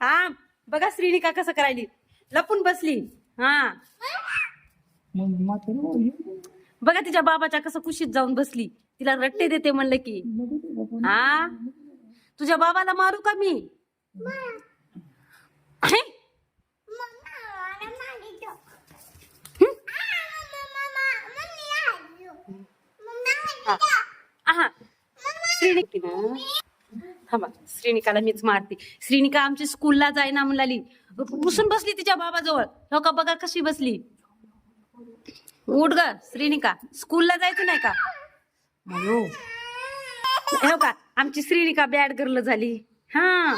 हा बघा श्रीनिका कसं करायली, लपून बसली. हा बघा तिच्या बाबाच्या कसं कुशीत जाऊन बसली, तिला रट्टे देते म्हणलं की. हा तुझ्या बाबाला मारू का मी? हे? हा श्रीनिका थांबा, श्रीनिकाला मीच मारते. श्रीनिका आमची स्कूलला जायना म्हणाली, पुसून बसली तिच्या बाबाजवळ. हो का, बघा कशी बसली. उठ ग श्रीनिका, स्कूलला जायचं नाही का? हो का, आमची श्रीनिका बॅड गर्ल झाली. हा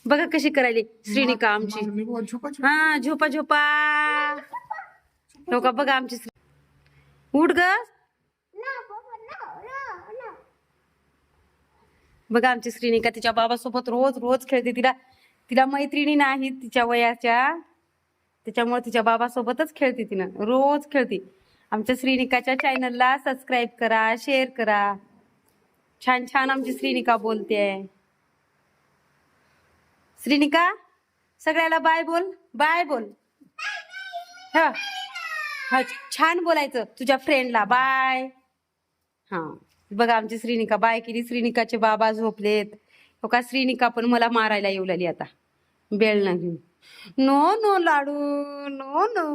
बघा कशी करायली श्रीनिका आमची. हा झोपा झोपा. हो का, बघा आमची उठ ग. बघा आमची श्रीनिका तिच्या बाबासोबत रोज रोज खेळते. तिला तिला मैत्रिणी नाही तिच्या वयाच्या, त्याच्यामुळे तिच्या बाबासोबतच खेळते. तिनं रोज खेळते. आमच्या श्रीनिकाच्या चॅनलला सबस्क्राईब करा, शेअर करा. छान छान आमची श्रीनिका बोलते. श्रीनिका सगळ्याला बाय बोल, बाय बोल. हा हा छान बोलायचं तुझ्या फ्रेंडला बाय. हा बघा आमची श्रीनिका बाय केली. श्रीनिकाचे बाबा झोपलेत. हो का, श्रीनिका पण मला मारायला येऊ लागली आता बेल ना घेऊन. नो नो लाडू, नो नो.